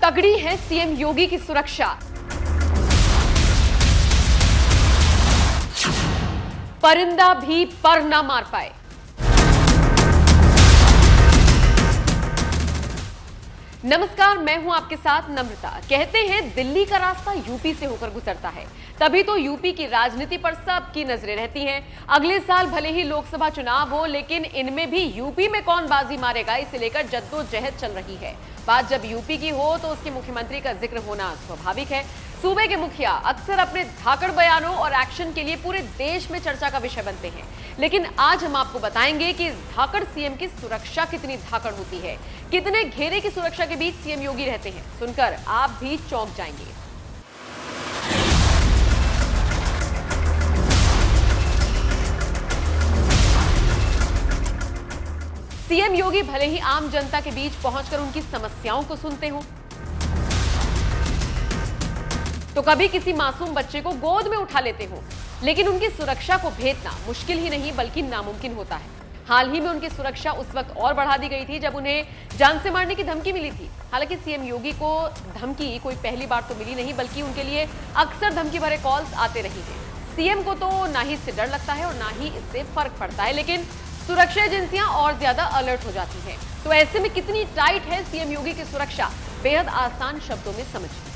तगड़ी है सीएम योगी की सुरक्षा। परिंदा भी पर ना मार पाए। नमस्कार, मैं हूं आपके साथ नम्रता। कहते हैं दिल्ली का रास्ता यूपी से होकर गुजरता है, तभी तो यूपी की राजनीति पर सबकी नजरें रहती हैं। अगले साल भले ही लोकसभा चुनाव हो, लेकिन इनमें भी यूपी में कौन बाजी मारेगा, इसे लेकर जद्दोजहद चल रही है। बात जब यूपी की हो तो उसके मुख्यमंत्री का जिक्र होना स्वाभाविक है। सूबे के मुखिया अक्सर अपने धाकड़ बयानों और एक्शन के लिए पूरे देश में चर्चा का विषय बनते हैं, लेकिन आज हम आपको बताएंगे कि इस धाकड़ सीएम की सुरक्षा कितनी धाकड़ होती है, कितने घेरे की सुरक्षा के बीच सीएम योगी रहते हैं। सुनकर आप भी चौंक जाएंगे। सीएम योगी भले ही आम जनता के बीच पहुंचकर उनकी समस्याओं को सुनते हो, तो कभी किसी मासूम बच्चे को गोद में उठा लेते हो, लेकिन उनकी सुरक्षा को भेदना मुश्किल ही नहीं बल्कि नामुमकिन होता है। हाल ही में उनकी सुरक्षा उस वक्त और बढ़ा दी गई थी जब उन्हें जान से मारने की धमकी मिली थी। हालांकि सीएम योगी को धमकी कोई पहली बार तो मिली नहीं, बल्कि उनके लिए अक्सर धमकी भरे कॉल्स आते रही हैं। सीएम को तो ना ही इससे डर लगता है और ना ही इससे फर्क पड़ता है, लेकिन सुरक्षा एजेंसियां और ज्यादा अलर्ट हो जाती हैं। तो ऐसे में कितनी टाइट है सीएम योगी की सुरक्षा, बेहद आसान शब्दों में समझिए।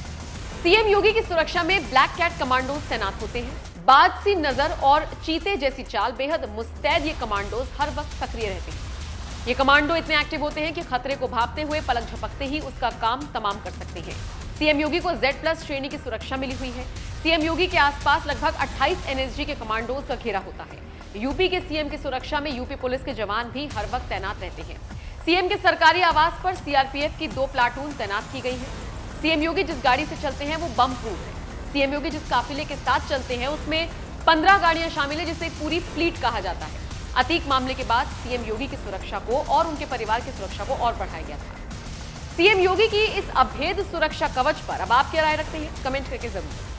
सीएम योगी की सुरक्षा में ब्लैक कैट कमांडोज तैनात होते हैं। बाज सी नजर और चीते जैसी चाल, बेहद मुस्तैद ये कमांडोज हर वक्त सक्रिय रहते हैं। ये कमांडो इतने एक्टिव होते हैं कि खतरे को भांपते हुए पलक झपकते ही उसका काम तमाम कर सकते हैं। सीएम योगी को Z+ श्रेणी की सुरक्षा मिली हुई है। सीएम योगी के आसपास लगभग 28 NSG के कमांडोज का घेरा होता है। यूपी के सीएम की सुरक्षा में यूपी पुलिस के जवान भी हर वक्त तैनात रहते हैं। सीएम के सरकारी आवास पर CRPF की 2 प्लाटून तैनात की गई है। सीएम योगी जिस गाड़ी से चलते हैं वो बम प्रूफ है। सीएम योगी जिस काफिले के साथ चलते हैं उसमें 15 गाड़ियां शामिल है, जिसे पूरी फ्लीट कहा जाता है। अतीक मामले के बाद सीएम योगी की सुरक्षा को और उनके परिवार की सुरक्षा को और बढ़ाया गया था। सीएम योगी की इस अभेद सुरक्षा कवच पर अब आप क्या राय रखते हैं, कमेंट करके जरूर।